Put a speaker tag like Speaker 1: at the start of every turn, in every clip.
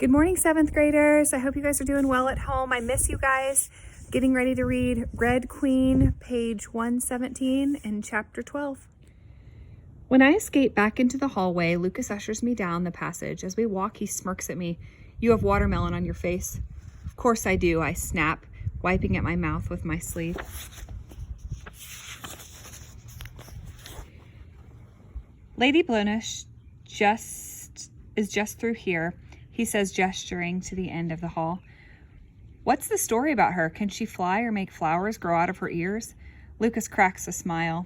Speaker 1: Good morning, 7th graders. I hope you guys are doing well at home. I miss you guys. Getting ready to read Red Queen, page 117 in chapter 12. When I escape back into the hallway, Lucas ushers me down the passage. As we walk, he smirks at me. "You have watermelon on your face." "Of course I do," I snap, wiping at my mouth with my sleeve. "Lady Blonos is just through here," he says, gesturing to the end of the hall. "What's the story about her? Can she fly or make flowers grow out of her ears?" Lucas cracks a smile,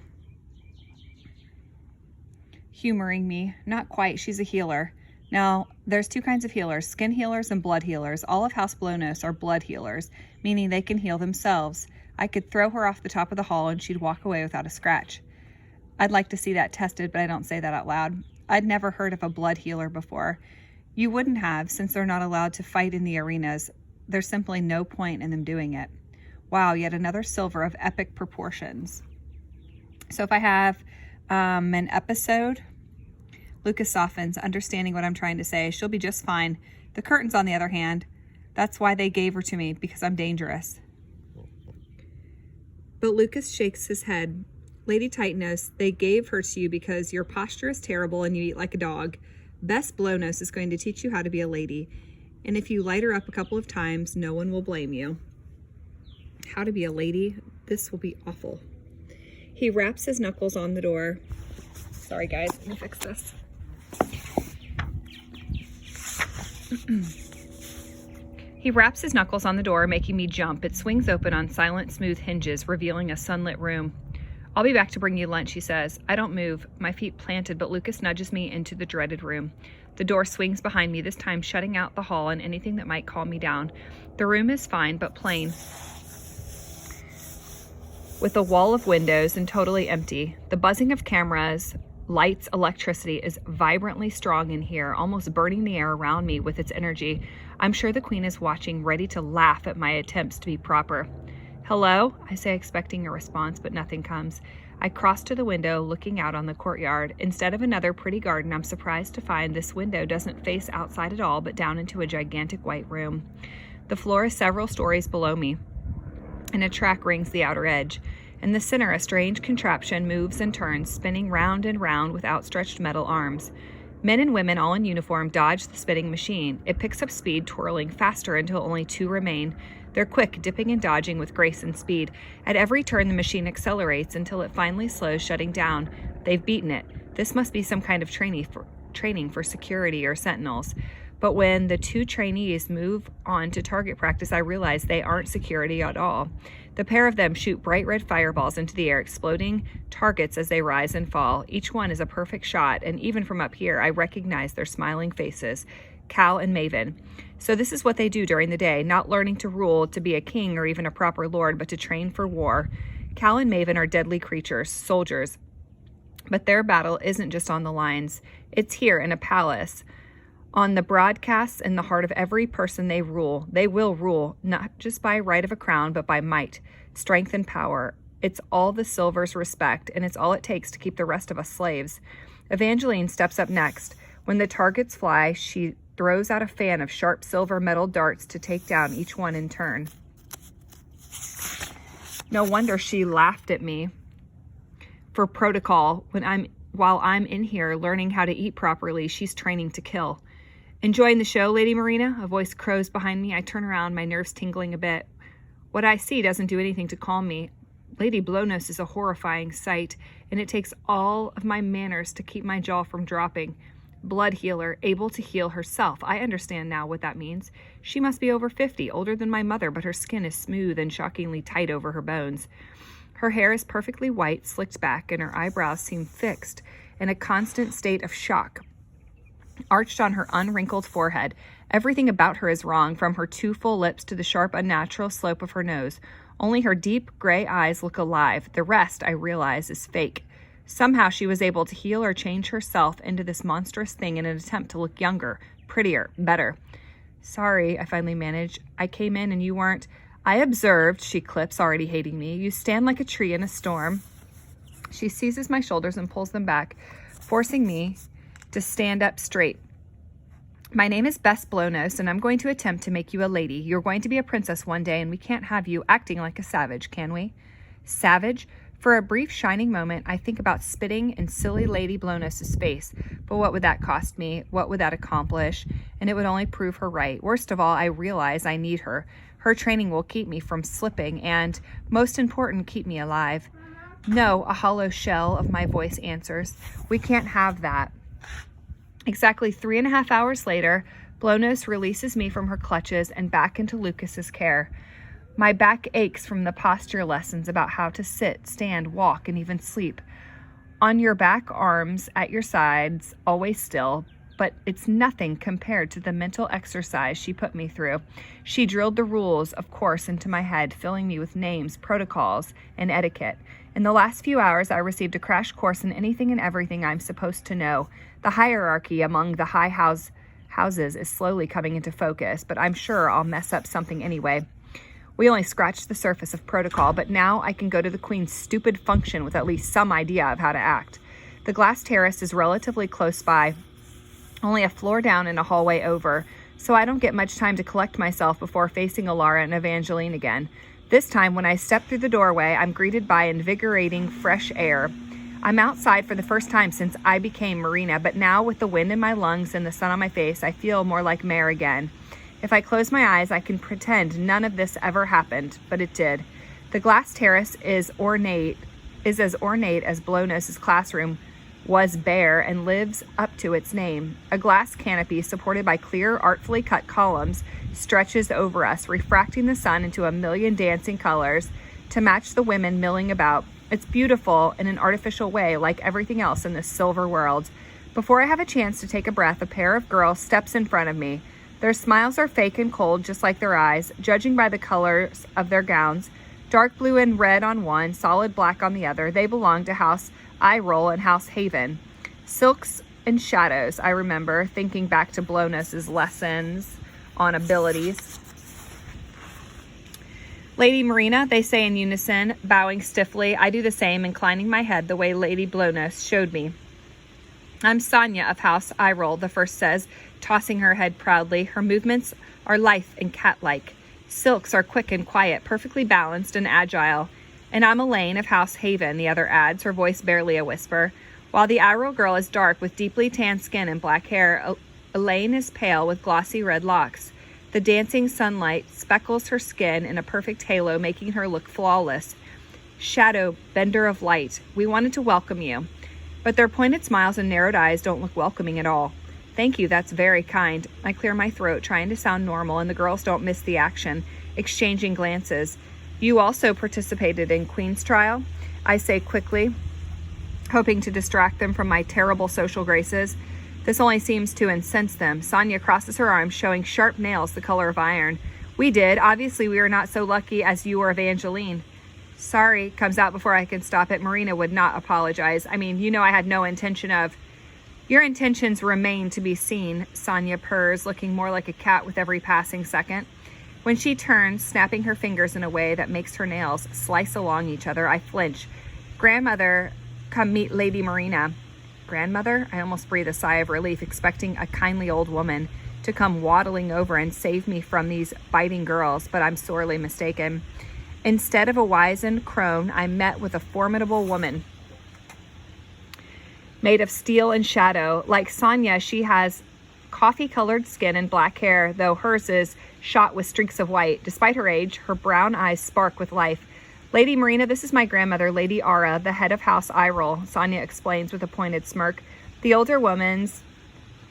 Speaker 1: humoring me. "Not quite. She's a healer." Now, there's two kinds of healers, skin healers and blood healers. All of House Blonos are blood healers, meaning they can heal themselves. I could throw her off the top of the hall and she'd walk away without a scratch. I'd like to see that tested, but I don't say that out loud. I'd never heard of a blood healer before. You wouldn't have, since they're not allowed to fight in the arenas. There's simply no point in them doing it. Wow, yet another silver of epic proportions. So if I have an episode, Lucas softens, understanding what I'm trying to say. She'll be just fine. The curtains, on the other hand, that's why they gave her to me, because I'm dangerous. But Lucas shakes his head. "Lady Titanus, they gave her to you because your posture is terrible and you eat like a dog. Bess Blonos is going to teach you how to be a lady. And if you light her up a couple of times, no one will blame you." How to be a lady? This will be awful. He wraps his knuckles on the door. Sorry guys, let me fix this. He wraps his knuckles on the door, making me jump. It swings open on silent, smooth hinges, revealing a sunlit room. "I'll be back to bring you lunch," he says. I don't move, my feet planted, but Lucas nudges me into the dreaded room. The door swings behind me, this time shutting out the hall and anything that might calm me down. The room is fine, but plain, with a wall of windows and totally empty. The buzzing of cameras, lights, electricity is vibrantly strong in here, almost burning the air around me with its energy. I'm sure the Queen is watching, ready to laugh at my attempts to be proper. "Hello?" I say, expecting a response, but nothing comes. I cross to the window, looking out on the courtyard. Instead of another pretty garden, I'm surprised to find this window doesn't face outside at all, but down into a gigantic white room. The floor is several stories below me, and a track rings the outer edge. In the center, a strange contraption moves and turns, spinning round and round with outstretched metal arms. Men and women, all in uniform, dodge the spinning machine. It picks up speed, twirling faster until only two remain. They're quick, dipping and dodging with grace and speed. At every turn, the machine accelerates until it finally slows, shutting down. They've beaten it. This must be some kind of training for security or sentinels. But when the two trainees move on to target practice, I realize they aren't security at all. The pair of them shoot bright red fireballs into the air, exploding targets as they rise and fall. Each one is a perfect shot, and even from up here, I recognize their smiling faces. Cal and Maven. So this is what they do during the day, not learning to rule, to be a king or even a proper lord, but to train for war. Cal and Maven are deadly creatures, soldiers. But their battle isn't just on the lines. It's here in a palace, on the broadcasts, in the heart of every person they rule. They will rule, not just by right of a crown, but by might, strength, and power. It's all the Silver's respect, and it's all it takes to keep the rest of us slaves. Evangeline steps up next. When the targets fly, she throws out a fan of sharp silver metal darts to take down each one in turn. No wonder she laughed at me for protocol. While I'm in here learning how to eat properly, she's training to kill. "Enjoying the show, Lady Marina?" A voice crows behind me. I turn around, my nerves tingling a bit. What I see doesn't do anything to calm me. Lady Blonos is a horrifying sight, and it takes all of my manners to keep my jaw from dropping. Blood healer, able to heal herself. I understand now what that means. She must be over 50, older than my mother, but her skin is smooth and shockingly tight over her bones. Her hair is perfectly white, slicked back, and her eyebrows seem fixed in a constant state of shock, arched on her unwrinkled forehead. Everything about her is wrong, from her two full lips to the sharp, unnatural slope of her nose. Only her deep gray eyes look alive. The rest, I realize, is fake. Somehow she was able to heal or change herself into this monstrous thing in an attempt to look younger, prettier, better. "Sorry," I finally managed. "I came in and you weren't." "I observed," she clips, already hating me. "You stand like a tree in a storm." She seizes my shoulders and pulls them back, forcing me to stand up straight. My name is Bess Blonos, and I'm going to attempt to make you a lady. You're going to be a princess one day, and we can't have you acting like a savage, can we? Savage? For a brief shining moment, I think about spitting in silly Lady Blonos' face. But what would that cost me? What would that accomplish? And it would only prove her right. Worst of all, I realize I need her. Her training will keep me from slipping and, most important, keep me alive. No, a hollow shell of my voice answers. We can't have that. Exactly 3.5 hours later, Blonos releases me from her clutches and back into Lucas's care. My back aches from the posture lessons about how to sit, stand, walk, and even sleep. On your back, arms at your sides, always still, but it's nothing compared to the mental exercise she put me through. She drilled the rules, of course, into my head, filling me with names, protocols, and etiquette. In the last few hours, I received a crash course in anything and everything I'm supposed to know. The hierarchy among the houses is slowly coming into focus, but I'm sure I'll mess up something anyway. We only scratched the surface of protocol, but now I can go to the Queen's stupid function with at least some idea of how to act. The glass terrace is relatively close by, only a floor down and a hallway over, so I don't get much time to collect myself before facing Alara and Evangeline again. This time, when I step through the doorway, I'm greeted by invigorating, fresh air. I'm outside for the first time since I became Marina, but now with the wind in my lungs and the sun on my face, I feel more like Mare again. If I close my eyes, I can pretend none of this ever happened, but it did. The glass terrace is as ornate as Blonos' classroom was bare and lives up to its name. A glass canopy supported by clear, artfully cut columns stretches over us, refracting the sun into a million dancing colors to match the women milling about. It's beautiful in an artificial way, like everything else in this silver world. Before I have a chance to take a breath, a pair of girls steps in front of me. Their smiles are fake and cold, just like their eyes, judging by the colors of their gowns. Dark blue and red on one, solid black on the other. They belong to House Eyeroll and House Haven. Silks and shadows, I remember, thinking back to Blonos' lessons on abilities. Lady Marina, they say in unison, bowing stiffly. I do the same, inclining my head the way Lady Blonos showed me. I'm Sonia of House Eyeroll, the first says, tossing her head proudly. Her movements are lithe and cat-like. Silks are quick and quiet, perfectly balanced and agile. And I'm Elaine of House Haven, the other adds, her voice barely a whisper. While the Eyeroll girl is dark with deeply tanned skin and black hair, Elaine is pale with glossy red locks. The dancing sunlight speckles her skin in a perfect halo, making her look flawless. Shadow, bender of light, we wanted to welcome you. But their pointed smiles and narrowed eyes don't look welcoming at all. Thank you, that's very kind. I clear my throat, trying to sound normal, and the girls don't miss the action, exchanging glances. You also participated in Queen's trial? I say quickly, hoping to distract them from my terrible social graces. This only seems to incense them. Sonia crosses her arms, showing sharp nails the color of iron. We did. Obviously, we were not so lucky as you or Evangeline. Sorry, comes out before I can stop it. Marina would not apologize. I mean, you know I had no intention of... Your intentions remain to be seen, Sonia purrs, looking more like a cat with every passing second. When she turns, snapping her fingers in a way that makes her nails slice along each other, I flinch. Grandmother, come meet Lady Marina. Grandmother? I almost breathe a sigh of relief, expecting a kindly old woman to come waddling over and save me from these biting girls, but I'm sorely mistaken. Instead of a wizened crone, I'm met with a formidable woman made of steel and shadow. Like Sonia, she has coffee-colored skin and black hair, though hers is shot with streaks of white. Despite her age, her brown eyes spark with life. Lady Marina, this is my grandmother, Lady Ara, the head of House Eyeroll, Sonia explains with a pointed smirk. The older woman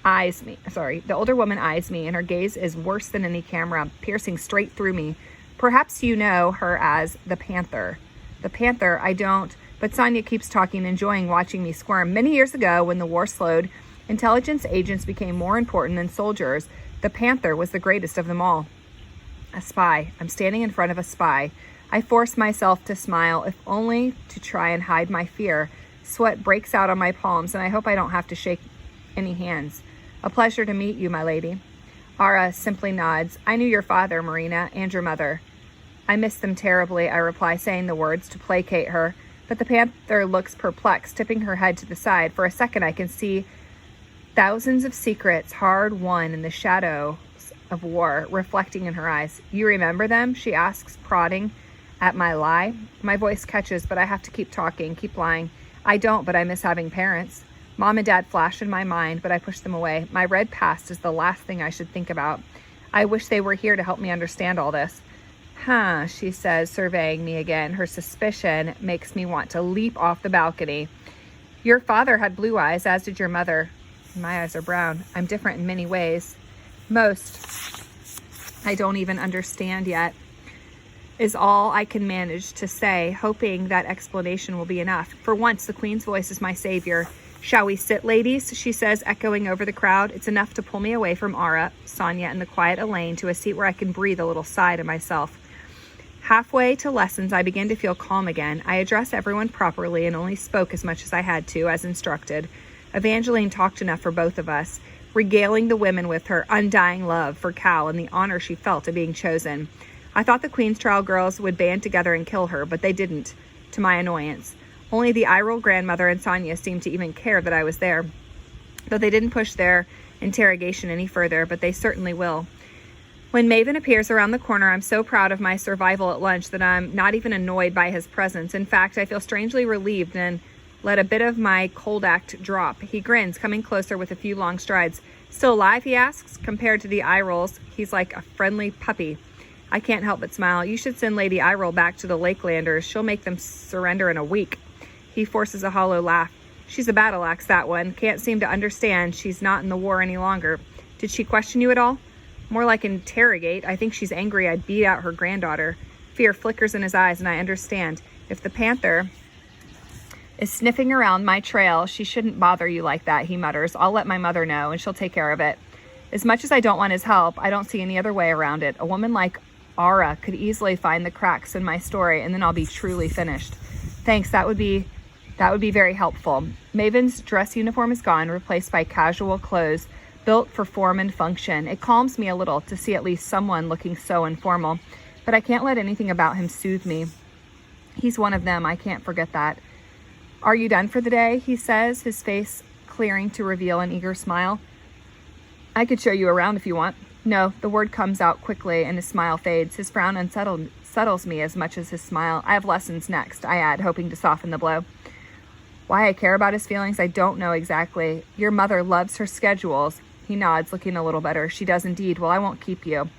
Speaker 1: eyes me, and her gaze is worse than any camera, piercing straight through me. Perhaps you know her as the Panther. The Panther, I don't, but Sonia keeps talking, enjoying watching me squirm. Many years ago, when the war slowed, intelligence agents became more important than soldiers. The Panther was the greatest of them all. A spy. I'm standing in front of a spy. I force myself to smile, if only to try and hide my fear. Sweat breaks out on my palms, and I hope I don't have to shake any hands. A pleasure to meet you, my lady. Ara simply nods. I knew your father, Marina, and your mother. I miss them terribly, I reply, saying the words to placate her. But the Panther looks perplexed, tipping her head to the side. For a second, I can see Thousands of secrets hard won in the shadows of war reflecting in her eyes. You remember them? She asks, prodding at my lie. My voice catches, but I have to keep talking, keep lying. I don't, but I miss having parents. Mom and Dad flash in my mind, but I push them away. My red past is the last thing I should think about. I wish they were here to help me understand all this. Huh, she says, surveying me again. Her suspicion makes me want to leap off the balcony. Your father had blue eyes, as did your mother. My eyes are brown. I'm different in many ways. Most I don't even understand yet, is all I can manage to say, hoping that explanation will be enough. For once, the Queen's voice is my savior. Shall we sit, ladies? She says, echoing over the crowd. It's enough to pull me away from Ara, Sonia, and the quiet Elaine to a seat where I can breathe a little sigh to myself. Halfway to lessons, I begin to feel calm again. I address everyone properly and only spoke as much as I had to, as instructed. Evangeline talked enough for both of us, regaling the women with her undying love for Cal and the honor she felt at being chosen. I thought the Queen's Trial girls would band together and kill her, but they didn't, to my annoyance. Only the Iroll grandmother and Sonia seemed to even care that I was there, though they didn't push their interrogation any further, but they certainly will. When Maven appears around the corner, I'm so proud of my survival at lunch that I'm not even annoyed by his presence. In fact, I feel strangely relieved and let a bit of my cold act drop. He grins, coming closer with a few long strides. Still alive, he asks. Compared to the Irolls, he's like a friendly puppy. I can't help but smile. You should send Lady Iroll back to the Lakelanders. She'll make them surrender in a week. He forces a hollow laugh. She's a battle axe, that one. Can't seem to understand she's not in the war any longer. Did she question you at all? More like interrogate. I think she's angry I beat out her granddaughter. Fear flickers in his eyes, and I understand. If the panther is sniffing around my trail, she shouldn't bother you like that, he mutters. I'll let my mother know, and she'll take care of it. As much as I don't want his help, I don't see any other way around it. A woman like Ara could easily find the cracks in my story, and then I'll be truly finished. Thanks, that would be very helpful. Maven's dress uniform is gone, replaced by casual clothes built for form and function. It calms me a little to see at least someone looking so informal, but I can't let anything about him soothe me. He's one of them, I can't forget that. Are you done for the day? He says, his face clearing to reveal an eager smile. I could show you around if you want. No, the word comes out quickly and his smile fades. His frown unsettles me as much as his smile. I have lessons next, I add, hoping to soften the blow. Why I care about his feelings, I don't know exactly. Your mother loves her schedules. He nods, looking a little better. She does indeed. Well, I won't keep you.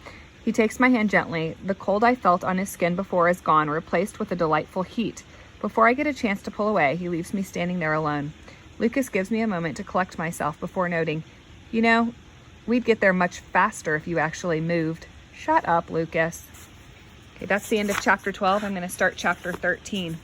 Speaker 1: He takes my hand gently. The cold I felt on his skin before is gone, replaced with a delightful heat. Before I get a chance to pull away, he leaves me standing there alone. Lucas gives me a moment to collect myself before noting, you know, we'd get there much faster if you actually moved. Shut up, Lucas. Okay, that's the end of chapter 12. I'm going to start chapter 13.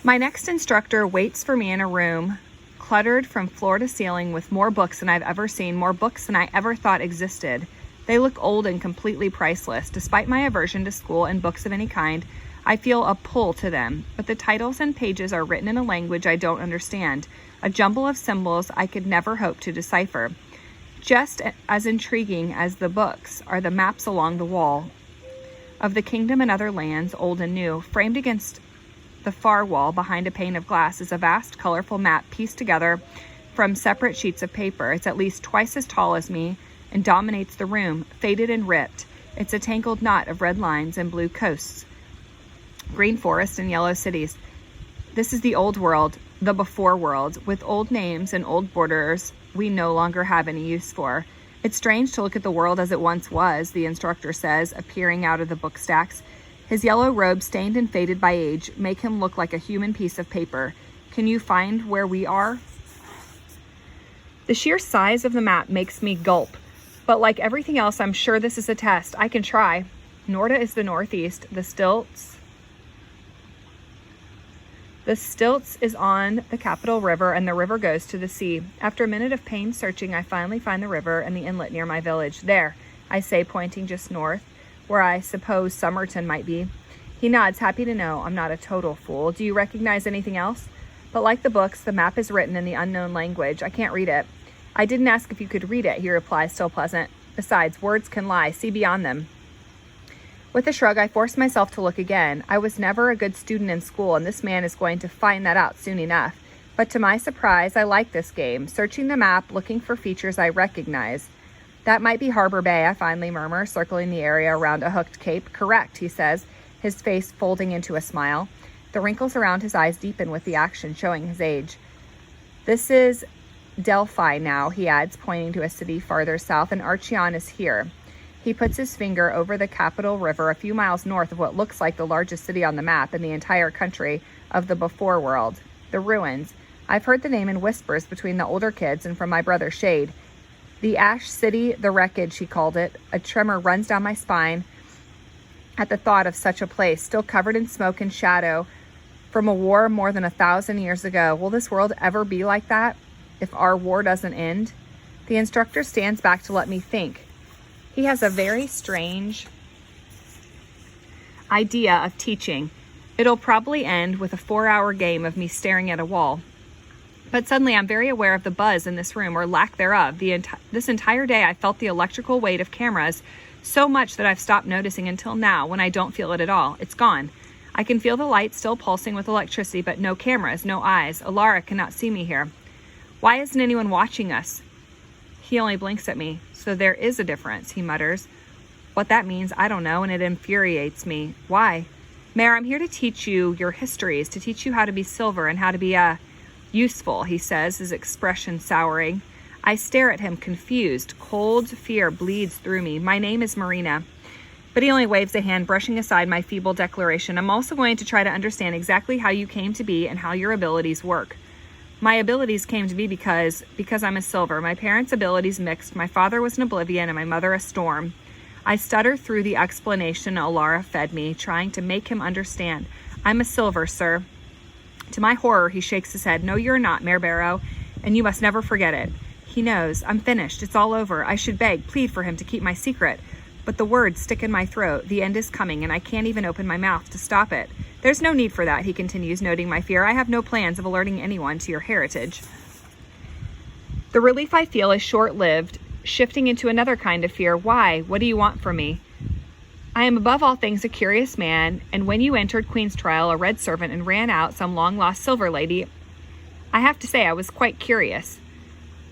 Speaker 1: My next instructor waits for me in a room cluttered from floor to ceiling with more books than I've ever seen, more books than I ever thought existed. They look old and completely priceless. Despite my aversion to school and books of any kind, I feel a pull to them, but the titles and pages are written in a language I don't understand, a jumble of symbols I could never hope to decipher. Just as intriguing as the books are the maps along the wall of the kingdom and other lands, old and new. Framed against the far wall behind a pane of glass is a vast, colorful map pieced together from separate sheets of paper. It's at least twice as tall as me and dominates the room, faded and ripped. It's a tangled knot of red lines and blue coasts, green forests and yellow cities. This is the old world, the before world, with old names and old borders we no longer have any use for. It's strange to look at the world as it once was, the instructor says, appearing out of the book stacks. His yellow robe, stained and faded by age, make him look like a human piece of paper. Can you find where we are? The sheer size of the map makes me gulp, but like everything else, I'm sure this is a test. I can try. Norda is the northeast. The Stilts is on the Capital River, and the river goes to the sea. After a minute of pained searching, I finally find the river and the inlet near my village. There, I say, pointing just north, where I suppose Somerton might be. He nods, happy to know I'm not a total fool. Do you recognize anything else? But like the books, the map is written in the unknown language. I can't read it. I didn't ask if you could read it, he replies, still pleasant. Besides, words can lie. See beyond them. With a shrug, I force myself to look again. I was never a good student in school, and this man is going to find that out soon enough. But to my surprise, I like this game, searching the map, looking for features I recognize. That might be Harbor Bay, I finally murmur, circling the area around a hooked cape. Correct, he says, his face folding into a smile. The wrinkles around his eyes deepen with the action, showing his age. This is Delphi now, he adds, pointing to a city farther south, and Archeon is here. He puts his finger over the Capital River a few miles north of what looks like the largest city on the map in the entire country of the before world, the ruins. I've heard the name in whispers between the older kids and from my brother Shade. The Ash City, the wreckage, he called it. A tremor runs down my spine at the thought of such a place, still covered in smoke and shadow from a war more than 1,000 years ago. Will this world ever be like that if our war doesn't end? The instructor stands back to let me think. He has a very strange idea of teaching. It'll probably end with a 4-hour game of me staring at a wall. But suddenly I'm very aware of the buzz in this room, or lack thereof. This entire day I felt the electrical weight of cameras so much that I've stopped noticing until now, when I don't feel it at all. It's gone. I can feel the light still pulsing with electricity, but no cameras, no eyes. Alara cannot see me here. Why isn't anyone watching us? He only blinks at me. So there is a difference, he mutters. What that means, I don't know, and it infuriates me. Why? Mare, I'm here to teach you your histories, to teach you how to be silver and how to be, useful, he says, his expression souring. I stare at him, confused. Cold fear bleeds through me. My name is Marina. But he only waves a hand, brushing aside my feeble declaration. I'm also going to try to understand exactly how you came to be and how your abilities work. My abilities came to be because I'm a silver. My parents' abilities mixed. My father was an oblivion and my mother a storm. I stutter through the explanation Alara fed me, trying to make him understand. I'm a silver, sir. To my horror, he shakes his head. No, you're not, Mare Barrow, and you must never forget it. He knows. I'm finished. It's all over. I should beg, plead for him to keep my secret. But the words stick in my throat. The end is coming, and I can't even open my mouth to stop it. There's no need for that, he continues, noting my fear. I have no plans of alerting anyone to your heritage. The relief I feel is short-lived, shifting into another kind of fear. Why? What do you want from me? I am above all things a curious man, and when you entered Queen's Trial, a red servant, and ran out some long-lost silver lady, I have to say I was quite curious.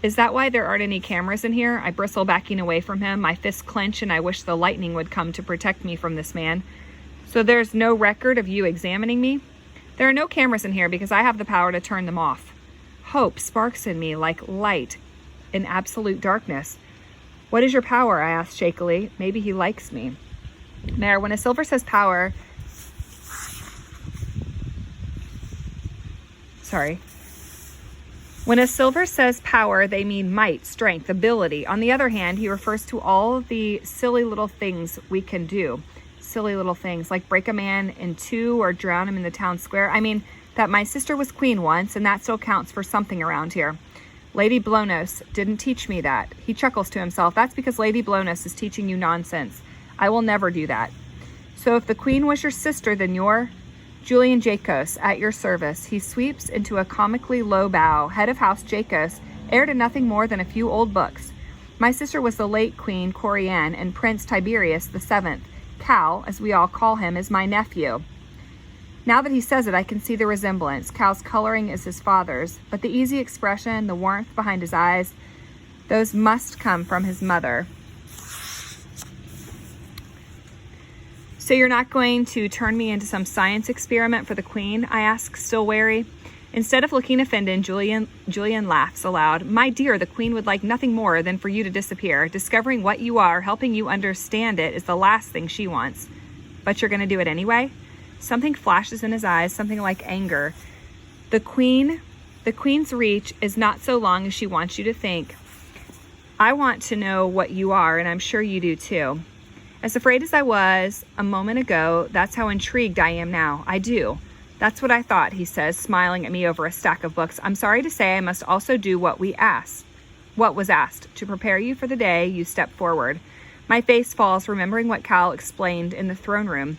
Speaker 1: Is that why there aren't any cameras in here? I bristle, backing away from him. My fists clench, and I wish the lightning would come to protect me from this man. So there's no record of you examining me? There are no cameras in here because I have the power to turn them off. Hope sparks in me like light in absolute darkness. What is your power? I ask shakily. Maybe he likes me. Mare, when a silver says power... When a silver says power, they mean might, strength, ability. On the other hand, he refers to all of the silly little things we can do. Silly little things like break a man in two or drown him in the town square. I mean, that my sister was queen once, and that still counts for something around here. Lady Blonos didn't teach me that. He chuckles to himself. That's because Lady Blonos is teaching you nonsense. I will never do that. So if the queen was your sister, then you're... Julian Jacos, at your service. He sweeps into a comically low bow. Head of House Jacos, heir to nothing more than a few old books. My sister was the late Queen Corianne, and Prince Tiberius VII. Cal, as we all call him, is my nephew. Now that he says it, I can see the resemblance. Cal's coloring is his father's, but the easy expression, the warmth behind his eyes, those must come from his mother. So you're not going to turn me into some science experiment for the queen? I ask, still wary. Instead of looking offended, Julian laughs aloud. My dear, the queen would like nothing more than for you to disappear. Discovering what you are, helping you understand it, is the last thing she wants. But you're going to do it anyway? Something flashes in his eyes, something like anger. The queen's reach is not so long as she wants you to think. I want to know what you are, and I'm sure you do too. As afraid as I was a moment ago, that's how intrigued I am now. I do. That's what I thought, he says, smiling at me over a stack of books. I'm sorry to say I must also do what was asked, to prepare you for the day you step forward. My face falls, remembering what Cal explained in the throne room.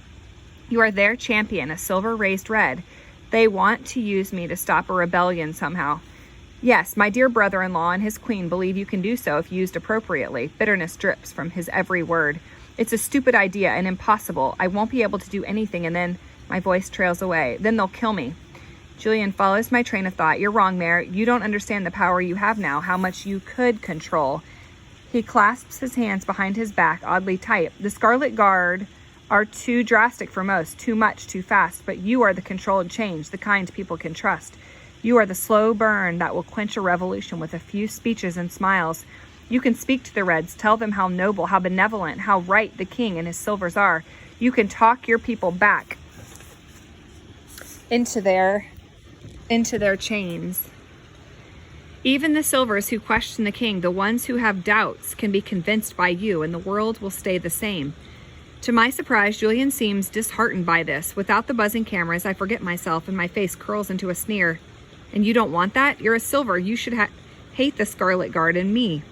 Speaker 1: You are their champion, a silver raised red. They want to use me to stop a rebellion somehow. Yes, my dear brother-in-law and his queen believe you can do so if used appropriately. Bitterness drips from his every word. It's a stupid idea and impossible. I won't be able to do anything, and then my voice trails away. Then they'll kill me. Julian follows my train of thought. You're wrong, Mayor. You don't understand the power you have now, how much you could control. He clasps his hands behind his back, oddly tight. The Scarlet Guard are too drastic for most, too much, too fast, but you are the controlled change, the kind people can trust. You are the slow burn that will quench a revolution with a few speeches and smiles. You can speak to the Reds, tell them how noble, how benevolent, how right the king and his silvers are. You can talk your people back into their chains. Even the silvers who question the king, the ones who have doubts, can be convinced by you, and the world will stay the same. To my surprise, Julian seems disheartened by this. Without the buzzing cameras, I forget myself and my face curls into a sneer. And you don't want that? You're a silver. You should hate the Scarlet Guard and me.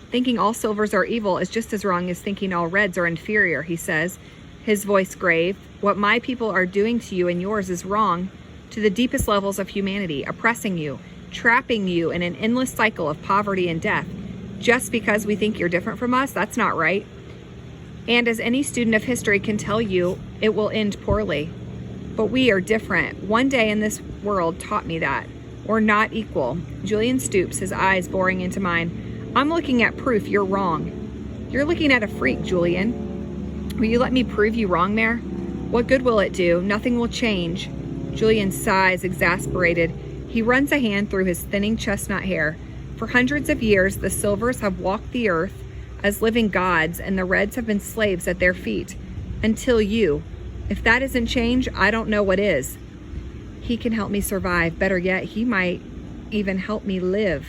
Speaker 1: Thinking all silvers are evil is just as wrong as thinking all reds are inferior, he says, his voice grave. What my people are doing to you and yours is wrong to the deepest levels of humanity, oppressing you, trapping you in an endless cycle of poverty and death. Just because we think you're different from us, that's not right. And as any student of history can tell you, it will end poorly. But we are different. One day in this world taught me that. We're not equal. Julian stoops, his eyes boring into mine. I'm looking at proof you're wrong. You're looking at a freak, Julian. Will you let me prove you wrong, Mayor? What good will it do? Nothing will change. Julian sighs, exasperated. He runs a hand through his thinning chestnut hair. For hundreds of years, the silvers have walked the earth as living gods, and the reds have been slaves at their feet. Until you. If that isn't change, I don't know what is. He can help me survive. Better yet, he might even help me live.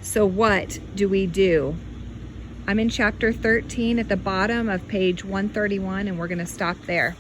Speaker 1: So what do we do? I'm in chapter 13 at the bottom of page 131, and we're going to stop there.